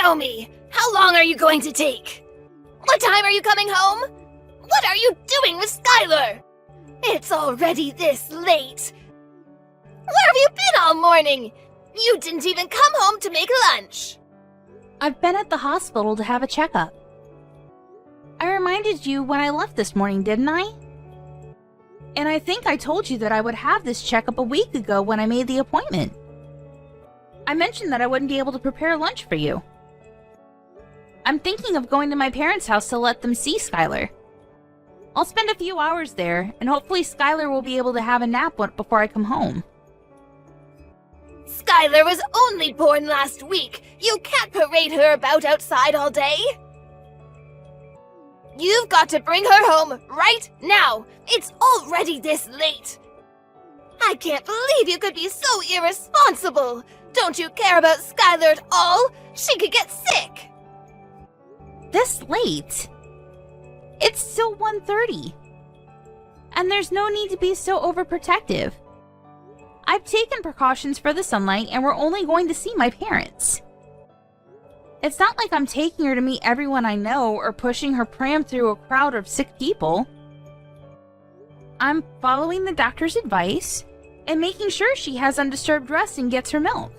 Naomi, how long are you going to take? What time are you coming home? What are you doing with Skylar? It's already this late. Where have you been all morning? You didn't even come home to make lunch. I've been at the hospital to have a checkup. I reminded you when I left this morning, didn't I? And I think I told you that I would have this checkup a week ago when I made the appointment. I mentioned that I wouldn't be able to prepare lunch for you. I'm thinking of going to my parents' house to let them see Skylar. I'll spend a few hours there, and hopefully Skylar will be able to have a nap before I come home. Skylar was only born last week. You can't parade her about outside all day. You've got to bring her home right now. It's already this late. I can't believe you could be so irresponsible. Don't you care about Skylar at all? She could get sick. This late? It's still 1:30. And there's no need to be so overprotective. I've taken precautions for the sunlight and we're only going to see my parents. It's not like I'm taking her to meet everyone I know or pushing her pram through a crowd of sick people. I'm following the doctor's advice and making sure she has undisturbed rest and gets her milk.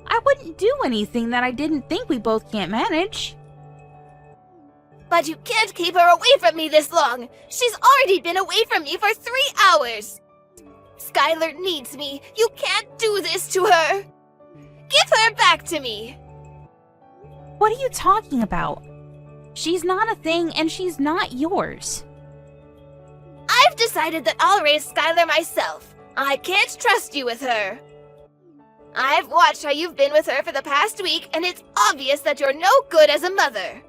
I wouldn't do anything that I didn't think we both can't manage. But you can't keep her away from me this long. She's already been away from me for 3 hours. Skylar needs me. You can't do this to her. Give her back to me. What are you talking about? She's not a thing and she's not yours. I've decided that I'll raise Skylar myself. I can't trust you with her. I've watched how you've been with her for the past week, and it's obvious that you're no good as a mother.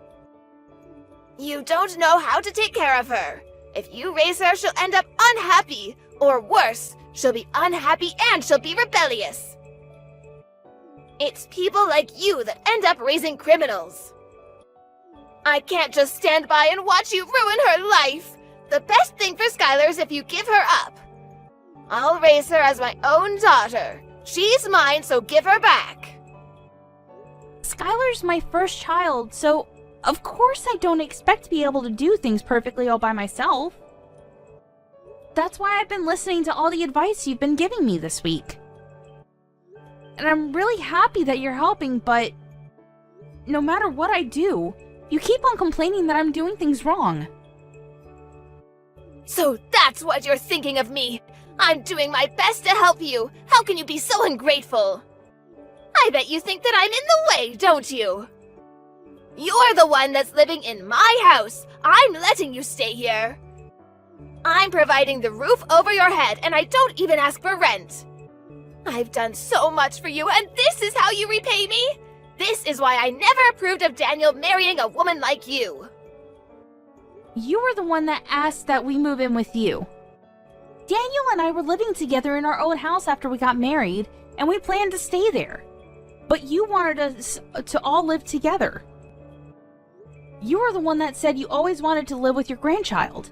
You don't know how to take care of her. If you raise her, she'll end up unhappy. Or worse, she'll be unhappy and she'll be rebellious. It's people like you that end up raising criminals. I can't just stand by and watch you ruin her life. The best thing for Skylar is if you give her up. I'll raise her as my own daughter. She's mine, so give her back. Skylar's my first child, so of course I don't expect to be able to do things perfectly all by myself. That's why I've been listening to all the advice you've been giving me this week. And I'm really happy that you're helping, but no matter what I do, you keep on complaining that I'm doing things wrong. So that's what you're thinking of me. I'm doing my best to help you. How can you be so ungrateful? I bet you think that I'm in the way, don't you? You're the one that's living in my house. I'm letting you stay here. I'm providing the roof over your head, and I don't even ask for rent. I've done so much for you, and this is how you repay me? This is why I never approved of Daniel marrying a woman like you. You were the one that asked that we move in with you. Daniel and I were living together in our own house after we got married, and we planned to stay there. But you wanted us to all live together. You were the one that said you always wanted to live with your grandchild.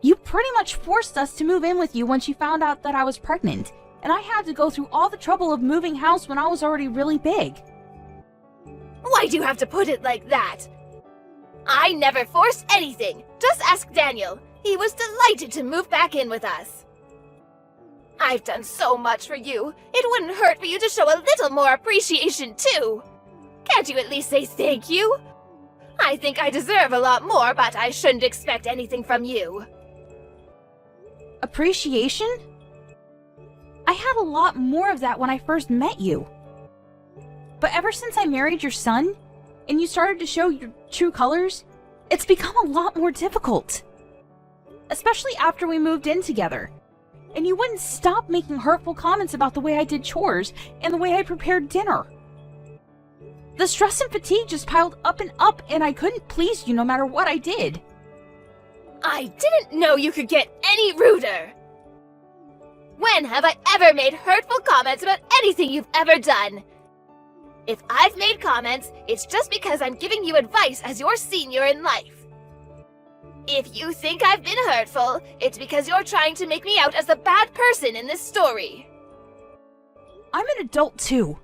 You pretty much forced us to move in with you once you found out that I was pregnant, and I had to go through all the trouble of moving house when I was already really big. Why do you have to put it like that? I never forced anything. Just ask Daniel. He was delighted to move back in with us. I've done so much for you. It wouldn't hurt for you to show a little more appreciation, too. Can't you at least say thank you? I think I deserve a lot more, but I shouldn't expect anything from you. Appreciation? I had a lot more of that when I first met you. But ever since I married your son, and you started to show your true colors, it's become a lot more difficult. Especially after we moved in together. And you wouldn't stop making hurtful comments about the way I did chores and the way I prepared dinner. The stress and fatigue just piled up, and I couldn't please you no matter what I did. I didn't know you could get any ruder. When have I ever made hurtful comments about anything you've ever done? If I've made comments, it's just because I'm giving you advice as your senior in life. If you think I've been hurtful, it's because you're trying to make me out as the bad person in this story. I'm an adult too.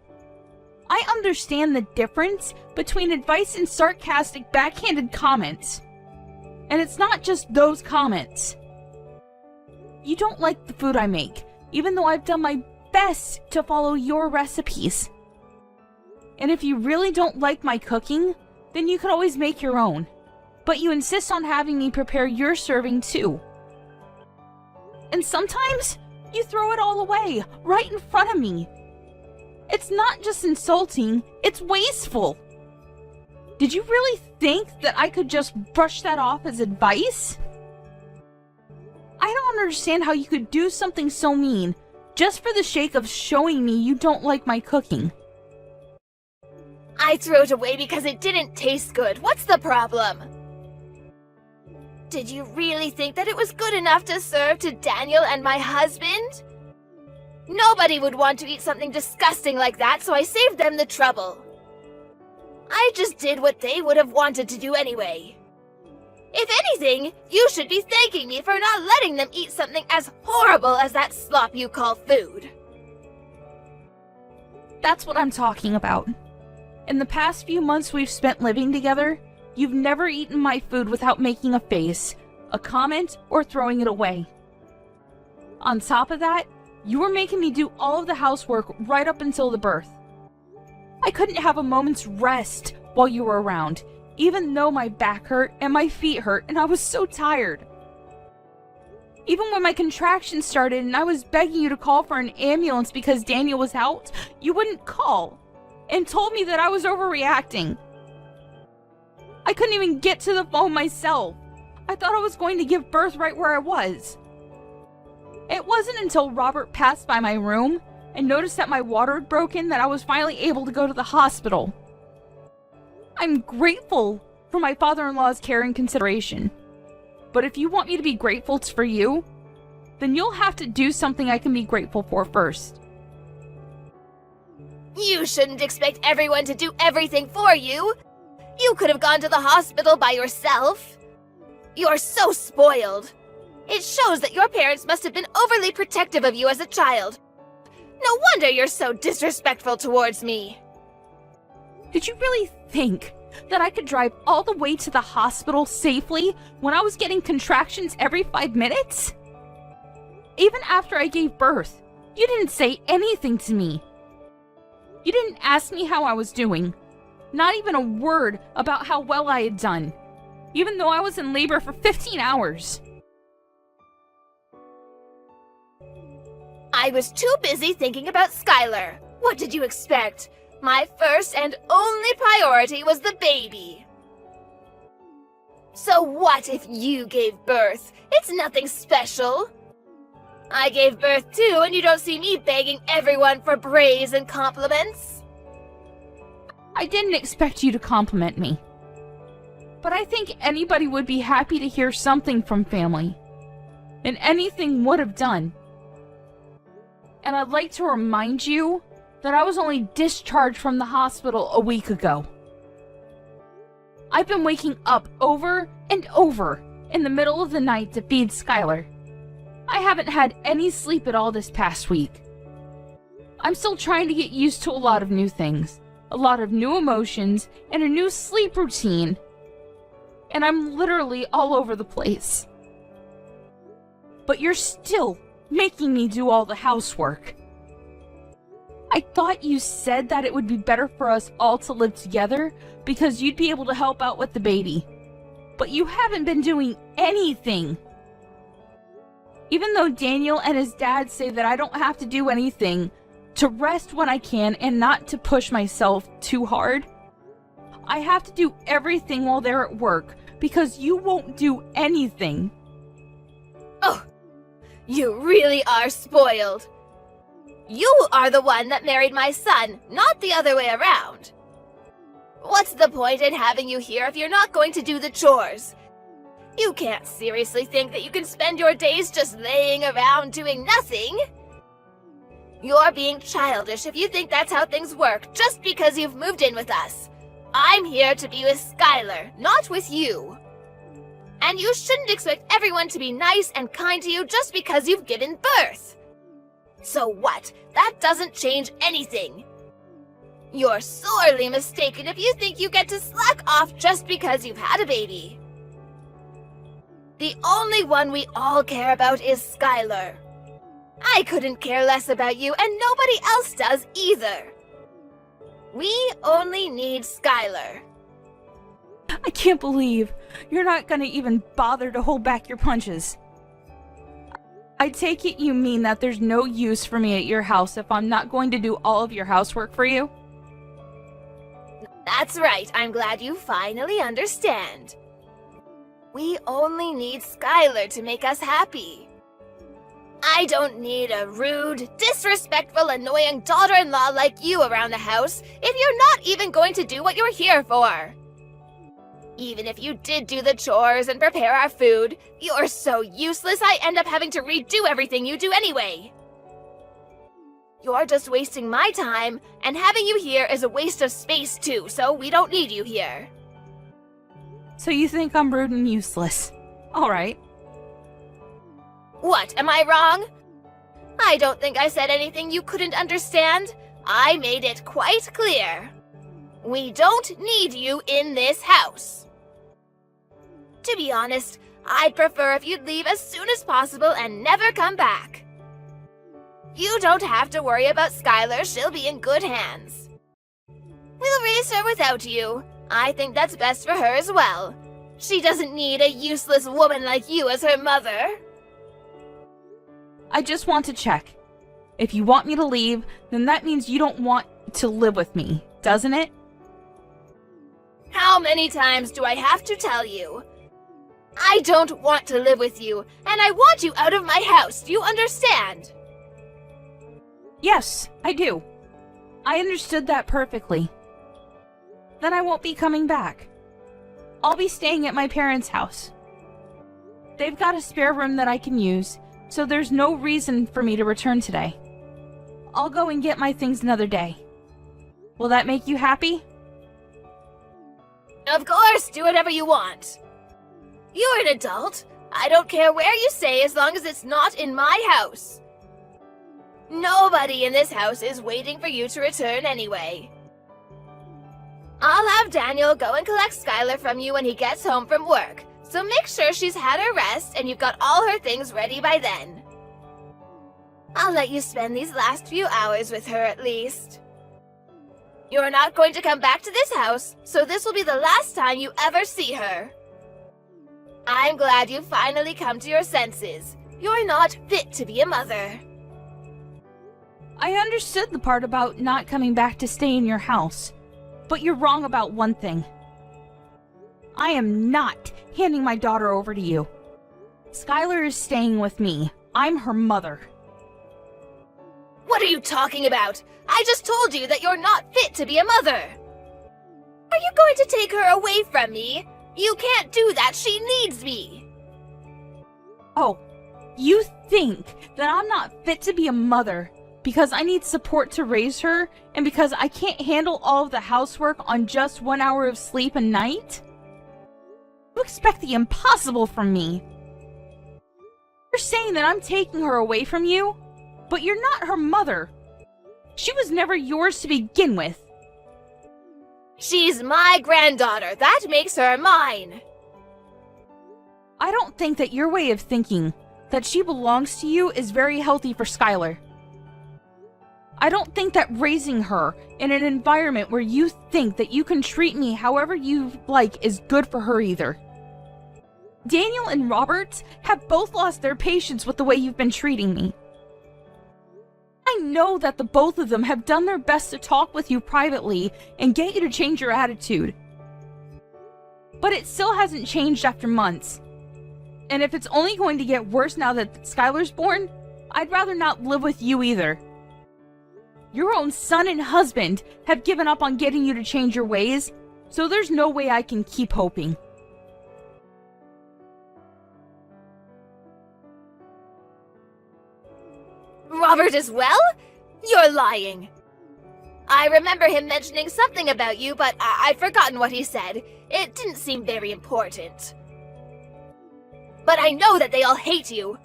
I understand the difference between advice and sarcastic, backhanded comments. And it's not just those comments. You don't like the food I make, even though I've done my best to follow your recipes. And if you really don't like my cooking, then you could always make your own. But you insist on having me prepare your serving too. And sometimes you throw it all away, right in front of me. It's not just insulting, it's wasteful. Did you really think that I could just brush that off as advice? I don't understand how you could do something so mean just for the sake of showing me you don't like my cooking. I threw it away because it didn't taste good. What's the problem? Did you really think that it was good enough to serve to Daniel and my husband? Nobody would want to eat something disgusting like that, so I saved them the trouble. I just did what they would have wanted to do anyway. If anything, you should be thanking me for not letting them eat something as horrible as that slop you call food. That's what I'm talking about. In the past few months we've spent living together, you've never eaten my food without making a face, a comment, or throwing it away. On top of that, you were making me do all of the housework right up until the birth. I couldn't have a moment's rest while you were around, even though my back hurt and my feet hurt and I was so tired. Even when my contractions started and I was begging you to call for an ambulance because Daniel was out, you wouldn't call and told me that I was overreacting. I couldn't even get to the phone myself. I thought I was going to give birth right where I was. It wasn't until Robert passed by my room and noticed that my water had broken that I was finally able to go to the hospital. I'm grateful for my father-in-law's care and consideration. But if you want me to be grateful for you, then you'll have to do something I can be grateful for first. You shouldn't expect everyone to do everything for you. You could have gone to the hospital by yourself. You're so spoiled. It shows that your parents must have been overly protective of you as a child. No wonder you're so disrespectful towards me. Did you really think that I could drive all the way to the hospital safely when I was getting contractions every 5 minutes? Even after I gave birth, you didn't say anything to me. You didn't ask me how I was doing. Not even a word about how well I had done, even though I was in labor for 15 hours. I was too busy thinking about Skylar. What did you expect? My first and only priority was the baby. So what if you gave birth? It's nothing special. I gave birth too, and you don't see me begging everyone for praise and compliments. I didn't expect you to compliment me. But I think anybody would be happy to hear something from family. And anything would have done. And I'd like to remind you that I was only discharged from the hospital a week ago. I've been waking up over and over in the middle of the night to feed Skylar. I haven't had any sleep at all this past week. I'm still trying to get used to a lot of new things, a lot of new emotions, and a new sleep routine. And I'm literally all over the place. But you're still making me do all the housework. I thought you said that it would be better for us all to live together because you'd be able to help out with the baby. But you haven't been doing anything. Even though Daniel and his dad say that I don't have to do anything, to rest when I can and not to push myself too hard, I have to do everything while they're at work because you won't do anything. Oh, you really are spoiled. You are the one that married my son, not the other way around. What's the point in having you here if you're not going to do the chores? You can't seriously think that you can spend your days just laying around doing nothing. You're being childish if you think that's how things work just because you've moved in with us. I'm here to be with Skylar, not with you. And you shouldn't expect everyone to be nice and kind to you just because you've given birth. So what? That doesn't change anything. You're sorely mistaken if you think you get to slack off just because you've had a baby. The only one we all care about is Skylar. I couldn't care less about you, and nobody else does either. We only need Skylar. I can't believe you're not gonna even bother to hold back your punches. I take it you mean that there's no use for me at your house if I'm not going to do all of your housework for you? That's right, I'm glad you finally understand. We only need Skylar to make us happy. I don't need a rude, disrespectful, annoying daughter-in-law like you around the house if you're not even going to do what you're here for. Even if you did do the chores and prepare our food, you're so useless I end up having to redo everything you do anyway. You're just wasting my time, and having you here is a waste of space too, so we don't need you here. So you think I'm rude and useless. Alright. What, am I wrong? I don't think I said anything you couldn't understand. I made it quite clear. We don't need you in this house. To be honest, I'd prefer if you'd leave as soon as possible and never come back. You don't have to worry about Skylar, she'll be in good hands. We'll raise her without you. I think that's best for her as well. She doesn't need a useless woman like you as her mother. I just want to check. If you want me to leave, then that means you don't want to live with me, doesn't it? How many times do I have to tell you? I don't want to live with you, and I want you out of my house, do you understand? Yes, I do. I understood that perfectly. Then I won't be coming back. I'll be staying at my parents' house. They've got a spare room that I can use, so there's no reason for me to return today. I'll go and get my things another day. Will that make you happy? Of course, do whatever you want. You're an adult. I don't care where you stay as long as it's not in my house. Nobody in this house is waiting for you to return anyway. I'll have Daniel go and collect Skylar from you when he gets home from work, so make sure she's had her rest and you've got all her things ready by then. I'll let you spend these last few hours with her at least. You're not going to come back to this house, so this will be the last time you ever see her. I'm glad you've finally come to your senses. You're not fit to be a mother. I understood the part about not coming back to stay in your house, but you're wrong about one thing. I am not handing my daughter over to you. Skylar is staying with me. I'm her mother. What are you talking about? I just told you that you're not fit to be a mother. Are you going to take her away from me? You can't do that. She needs me. Oh, you think that I'm not fit to be a mother because I need support to raise her and because I can't handle all of the housework on just 1 hour of sleep a night? You expect the impossible from me. You're saying that I'm taking her away from you, but you're not her mother. She was never yours to begin with. She's my granddaughter. That makes her mine. I don't think that your way of thinking that she belongs to you is very healthy for Skylar. I don't think that raising her in an environment where you think that you can treat me however you like is good for her either. Daniel and Robert have both lost their patience with the way you've been treating me. I know that the both of them have done their best to talk with you privately and get you to change your attitude. But it still hasn't changed after months. And if it's only going to get worse now that Skylar's born, I'd rather not live with you either. Your own son and husband have given up on getting you to change your ways, so there's no way I can keep hoping. Robert as well? You're lying. I remember him mentioning something about you, but I've forgotten what he said. It didn't seem very important. But I know that they all hate you.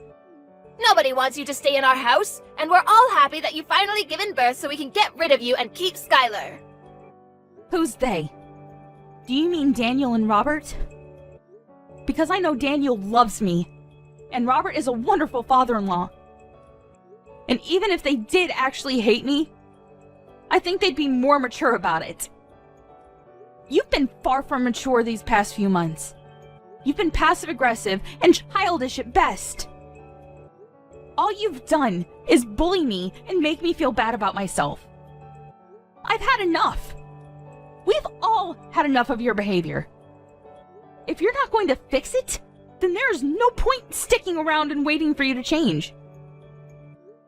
Nobody wants you to stay in our house, and we're all happy that you've finally given birth so we can get rid of you and keep Skylar. Who's they? Do you mean Daniel and Robert? Because I know Daniel loves me, and Robert is a wonderful father-in-law. And even if they did actually hate me, I think they'd be more mature about it. You've been far from mature these past few months. You've been passive-aggressive and childish at best. All you've done is bully me and make me feel bad about myself. I've had enough. We've all had enough of your behavior. If you're not going to fix it, then there's no point sticking around and waiting for you to change.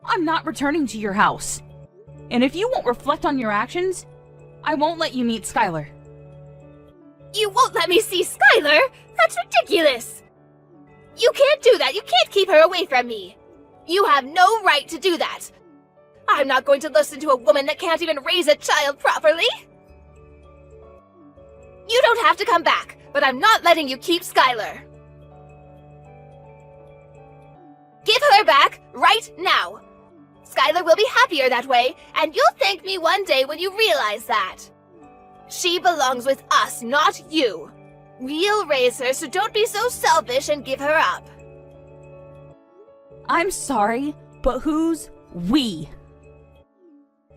I'm not returning to your house. And if you won't reflect on your actions, I won't let you meet Skylar. You won't let me see Skylar? That's ridiculous! You can't do that! You can't keep her away from me! You have no right to do that! I'm not going to listen to a woman that can't even raise a child properly! You don't have to come back, but I'm not letting you keep Skylar. Give her back right now! Skylar will be happier that way, and you'll thank me one day when you realize that. She belongs with us, not you. We'll raise her, so don't be so selfish and give her up. I'm sorry, but who's we?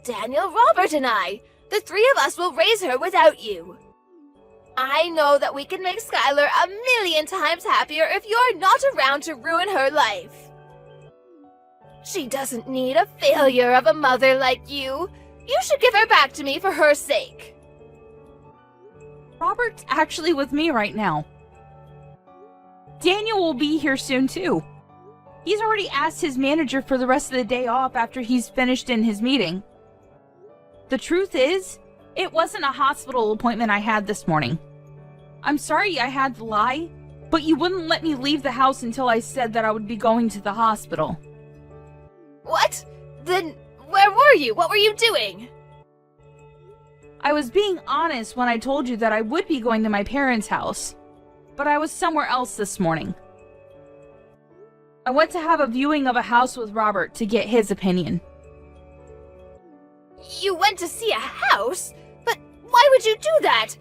Daniel, Robert, and I. The three of us will raise her without you. I know that we can make Skylar a million times happier if you're not around to ruin her life. She doesn't need a failure of a mother like you. You should give her back to me for her sake. Robert's actually with me right now. Daniel will be here soon too. He's already asked his manager for the rest of the day off after he's finished in his meeting. The truth is, it wasn't a hospital appointment I had this morning. I'm sorry I had to lie, but you wouldn't let me leave the house until I said that I would be going to the hospital. What? Then where were you? What were you doing? I was being honest when I told you that I would be going to my parents' house, but I was somewhere else this morning. I went to have a viewing of a house with Robert to get his opinion. You went to see a house? But why would you do that?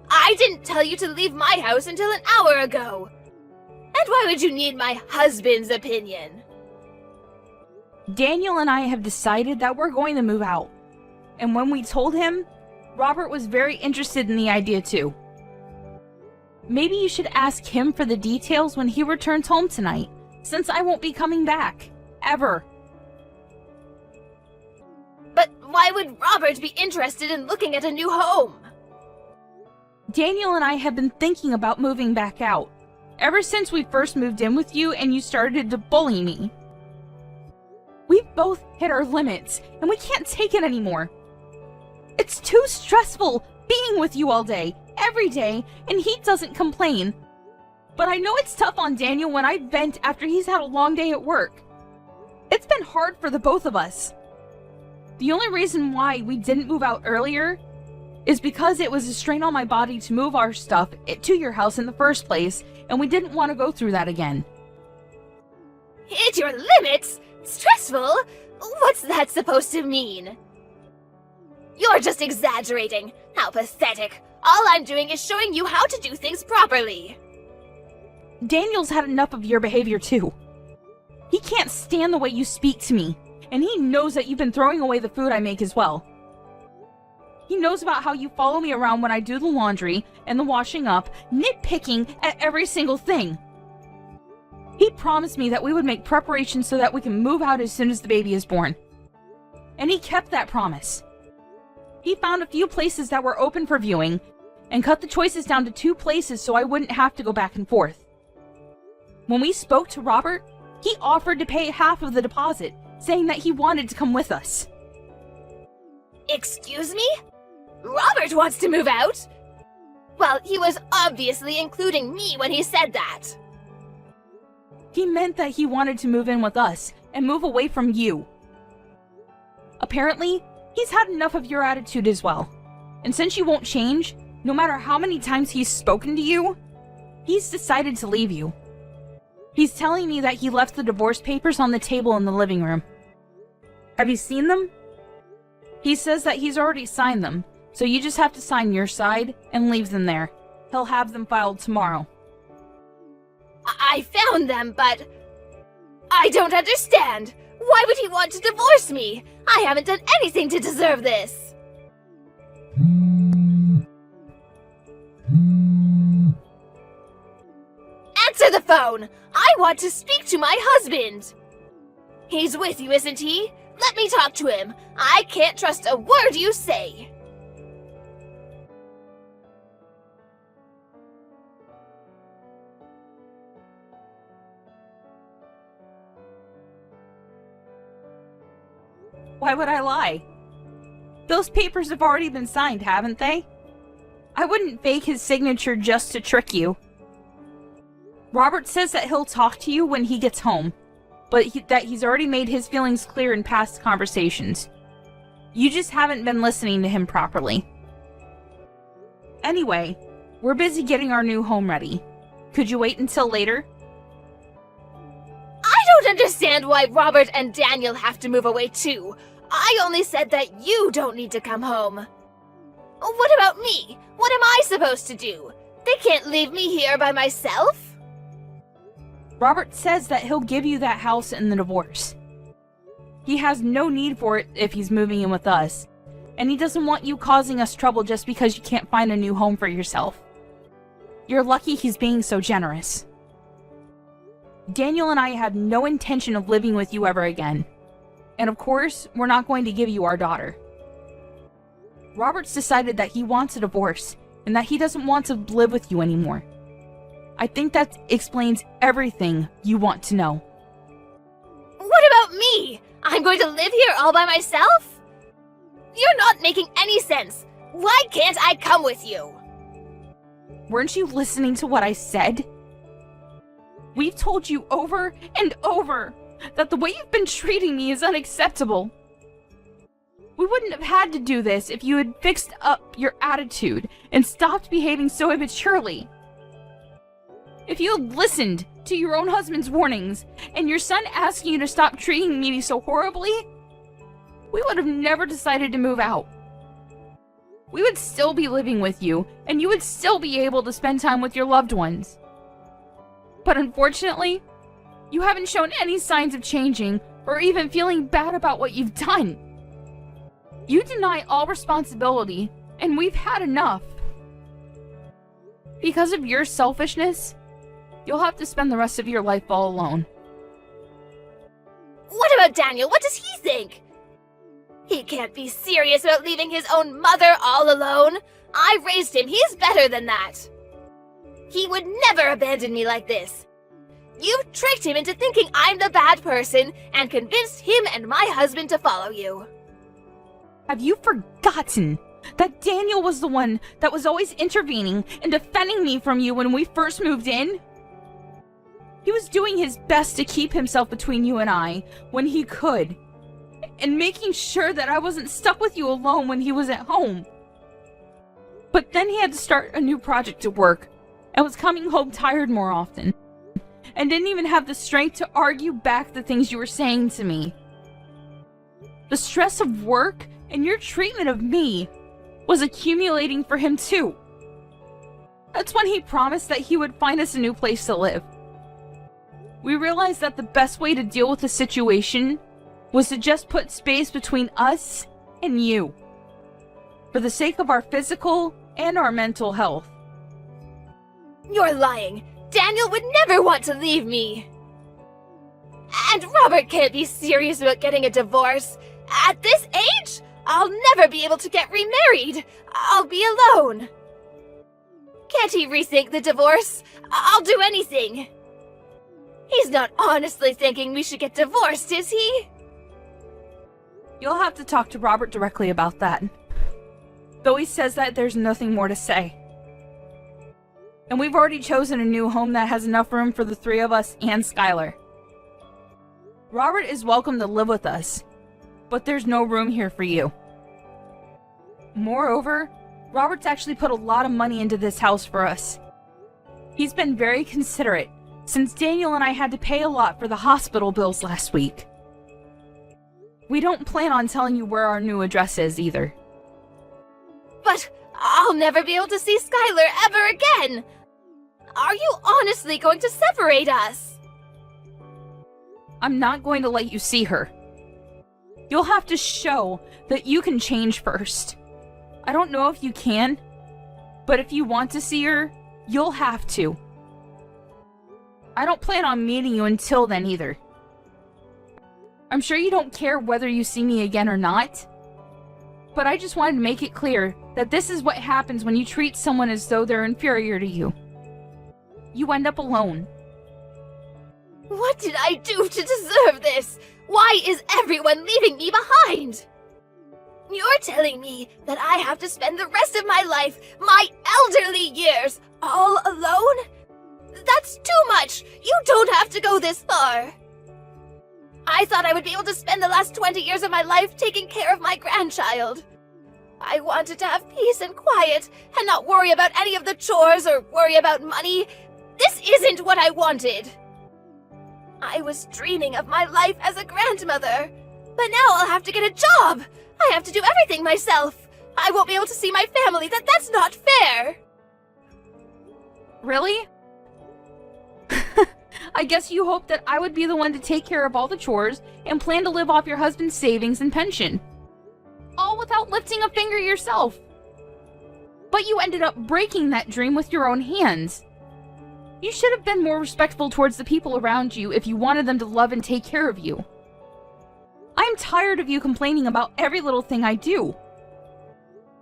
I didn't tell you to leave my house until an hour ago. And why would you need my husband's opinion? Daniel and I have decided that we're going to move out. And when we told him, Robert was very interested in the idea too. Maybe you should ask him for the details when he returns home tonight, since I won't be coming back. Ever. But why would Robert be interested in looking at a new home? Daniel and I have been thinking about moving back out, ever since we first moved in with you and you started to bully me. We've both hit our limits, and we can't take it anymore. It's too stressful being with you all day, every day, and he doesn't complain. But I know it's tough on Daniel when I vent after he's had a long day at work. It's been hard for the both of us. The only reason why we didn't move out earlier is because it was a strain on my body to move our stuff to your house in the first place, and we didn't want to go through that again. Hit your limits? Stressful? What's that supposed to mean? You're just exaggerating. How pathetic. All I'm doing is showing you how to do things properly. Daniel's had enough of your behavior too. He can't stand the way you speak to me, and he knows that you've been throwing away the food I make as well. He knows about how you follow me around when I do the laundry and the washing up, nitpicking at every single thing. He promised me that we would make preparations so that we can move out as soon as the baby is born. And he kept that promise. He found a few places that were open for viewing and cut the choices down to 2 places so I wouldn't have to go back and forth. When we spoke to Robert, he offered to pay half of the deposit, saying that he wanted to come with us. Excuse me? Robert wants to move out? Well, he was obviously including me when he said that. He meant that he wanted to move in with us and move away from you. Apparently, he's had enough of your attitude as well. And since you won't change, no matter how many times he's spoken to you, he's decided to leave you. He's telling me that he left the divorce papers on the table in the living room. Have you seen them? He says that he's already signed them, So you just have to sign your side and leave them there. He'll have them filed tomorrow. I found them, but I don't understand. Why would he want to divorce me? I haven't done anything to deserve this. Answer the phone! I want to speak to my husband! He's with you, isn't he? Let me talk to him. I can't trust a word you say. Why would I lie? Those papers have already been signed, haven't they? I wouldn't fake his signature just to trick you. Robert says that he'll talk to you when he gets home, but that he's already made his feelings clear in past conversations. You just haven't been listening to him properly. Anyway, we're busy getting our new home ready. Could you wait until later? I don't understand why Robert and Daniel have to move away too. I only said that you don't need to come home. What about me? What am I supposed to do? They can't leave me here by myself? Robert says that he'll give you that house in the divorce. He has no need for it if he's moving in with us, and he doesn't want you causing us trouble just because you can't find a new home for yourself. You're lucky he's being so generous. Daniel and I had no intention of living with you ever again. And of course, we're not going to give you our daughter. Robert's decided that he wants a divorce, and that he doesn't want to live with you anymore. I think that explains everything you want to know. What about me? I'm going to live here all by myself? You're not making any sense. Why can't I come with you? Weren't you listening to what I said? We've told you over and over that the way you've been treating me is unacceptable. We wouldn't have had to do this if you had fixed up your attitude and stopped behaving so immaturely. If you had listened to your own husband's warnings and your son asking you to stop treating me so horribly, we would have never decided to move out. We would still be living with you, and you would still be able to spend time with your loved ones. But unfortunately, you haven't shown any signs of changing or even feeling bad about what you've done. You deny all responsibility, and we've had enough. Because of your selfishness, you'll have to spend the rest of your life all alone. What about Daniel? What does he think? He can't be serious about leaving his own mother all alone. I raised him. He's better than that. He would never abandon me like this. You've tricked him into thinking I'm the bad person and convinced him and my husband to follow you. Have you forgotten that Daniel was the one that was always intervening and defending me from you when we first moved in? He was doing his best to keep himself between you and I when he could, and making sure that I wasn't stuck with you alone when he was at home. But then he had to start a new project at work, and was coming home tired more often, and didn't even have the strength to argue back the things you were saying to me. The stress of work and your treatment of me was accumulating for him too. That's when he promised that he would find us a new place to live. We realized that the best way to deal with the situation was to just put space between us and you, for the sake of our physical and our mental health. You're lying. Daniel would never want to leave me. And Robert can't be serious about getting a divorce. At this age, I'll never be able to get remarried. I'll be alone. Can't he rethink the divorce? I'll do anything. He's not honestly thinking we should get divorced, is he? You'll have to talk to Robert directly about that. Though he says that there's nothing more to say. And we've already chosen a new home that has enough room for the three of us and Skylar. Robert is welcome to live with us, but there's no room here for you. Moreover, Robert's actually put a lot of money into this house for us. He's been very considerate, since Daniel and I had to pay a lot for the hospital bills last week. We don't plan on telling you where our new address is either. But I'll never be able to see Skylar ever again! Are you honestly going to separate us? I'm not going to let you see her. You'll have to show that you can change first. I don't know if you can, but if you want to see her, you'll have to. I don't plan on meeting you until then either. I'm sure you don't care whether you see me again or not, but I just wanted to make it clear that this is what happens when you treat someone as though they're inferior to you. You end up alone. What did I do to deserve this? Why is everyone leaving me behind? You're telling me that I have to spend the rest of my life, my elderly years, all alone? That's too much! You don't have to go this far! I thought I would be able to spend the last 20 years of my life taking care of my grandchild. I wanted to have peace and quiet, and not worry about any of the chores or worry about money. This isn't what I wanted! I was dreaming of my life as a grandmother, but now I'll have to get a job! I have to do everything myself! I won't be able to see my family, that's not fair! Really? I guess you hoped that I would be the one to take care of all the chores and plan to live off your husband's savings and pension. All without lifting a finger yourself. But you ended up breaking that dream with your own hands. You should have been more respectful towards the people around you if you wanted them to love and take care of you. I'm tired of you complaining about every little thing I do.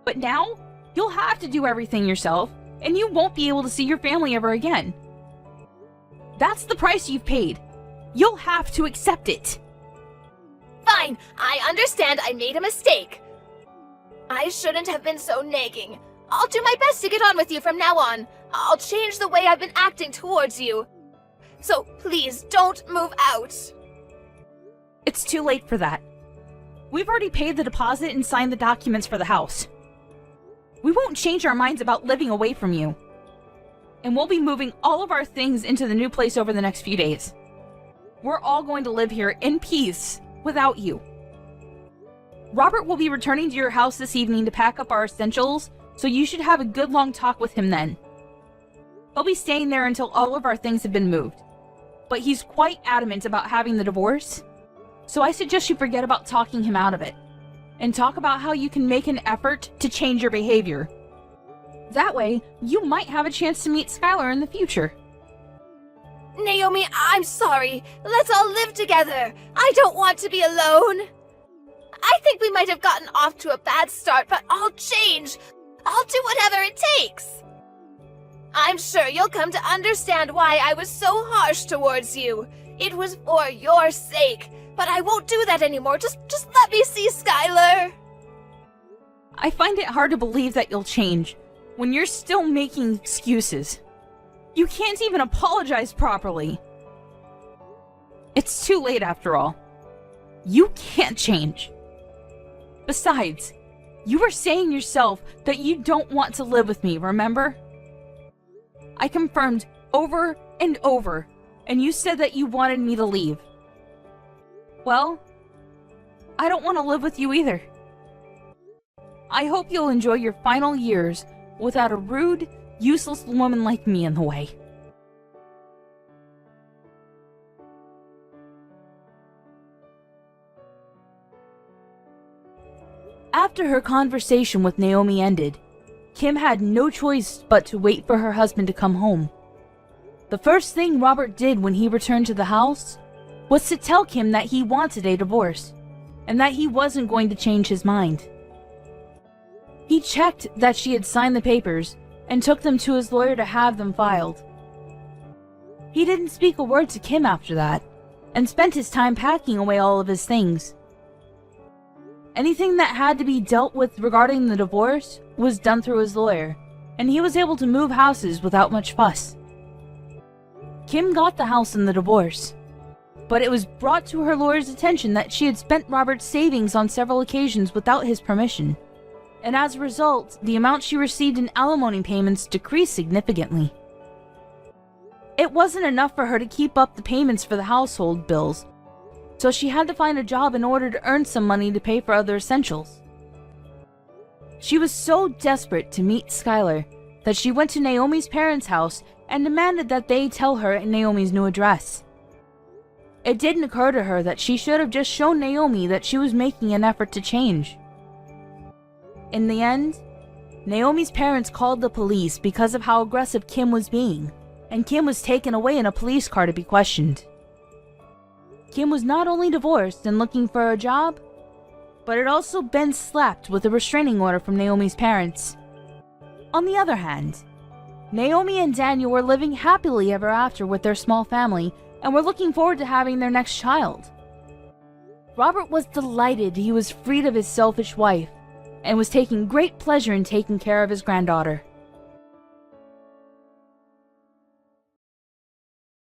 But now, you'll have to do everything yourself, and you won't be able to see your family ever again. That's the price you've paid. You'll have to accept it. Fine, I understand I made a mistake. I shouldn't have been so nagging. I'll do my best to get on with you from now on. I'll change the way I've been acting towards you. So please don't move out. It's too late for that. We've already paid the deposit and signed the documents for the house. We won't change our minds about living away from you. And we'll be moving all of our things into the new place over the next few days. We're all going to live here in peace without you. Robert will be returning to your house this evening to pack up our essentials, so you should have a good long talk with him then. He'll be staying there until all of our things have been moved. But he's quite adamant about having the divorce, so I suggest you forget about talking him out of it, and talk about how you can make an effort to change your behavior. That way, you might have a chance to meet Skylar in the future. Naomi, I'm sorry. Let's all live together. I don't want to be alone. I think we might have gotten off to a bad start, but I'll change. I'll do whatever it takes. I'm sure you'll come to understand why I was so harsh towards you. It was for your sake, but I won't do that anymore. Just let me see Skylar. I find it hard to believe that you'll change when you're still making excuses. You can't even apologize properly. It's too late after all. You can't change. Besides, you were saying yourself that you don't want to live with me, remember? I confirmed over and over, and you said that you wanted me to leave. Well, I don't want to live with you either. I hope you'll enjoy your final years without a rude, useless woman like me in the way. After her conversation with Naomi ended, Kim had no choice but to wait for her husband to come home. The first thing Robert did when he returned to the house was to tell Kim that he wanted a divorce, and that he wasn't going to change his mind. He checked that she had signed the papers and took them to his lawyer to have them filed. He didn't speak a word to Kim after that, and spent his time packing away all of his things. Anything that had to be dealt with regarding the divorce was done through his lawyer, and he was able to move houses without much fuss. Kim got the house in the divorce, but it was brought to her lawyer's attention that she had spent Robert's savings on several occasions without his permission, and as a result, the amount she received in alimony payments decreased significantly. It wasn't enough for her to keep up the payments for the household bills, so she had to find a job in order to earn some money to pay for other essentials. She was so desperate to meet Skylar that she went to Naomi's parents' house and demanded that they tell her Naomi's new address. It didn't occur to her that she should have just shown Naomi that she was making an effort to change. In the end, Naomi's parents called the police because of how aggressive Kim was being, and Kim was taken away in a police car to be questioned. Kim was not only divorced and looking for a job, but had also been slapped with a restraining order from Naomi's parents. On the other hand, Naomi and Daniel were living happily ever after with their small family and were looking forward to having their next child. Robert was delighted he was freed of his selfish wife and was taking great pleasure in taking care of his granddaughter.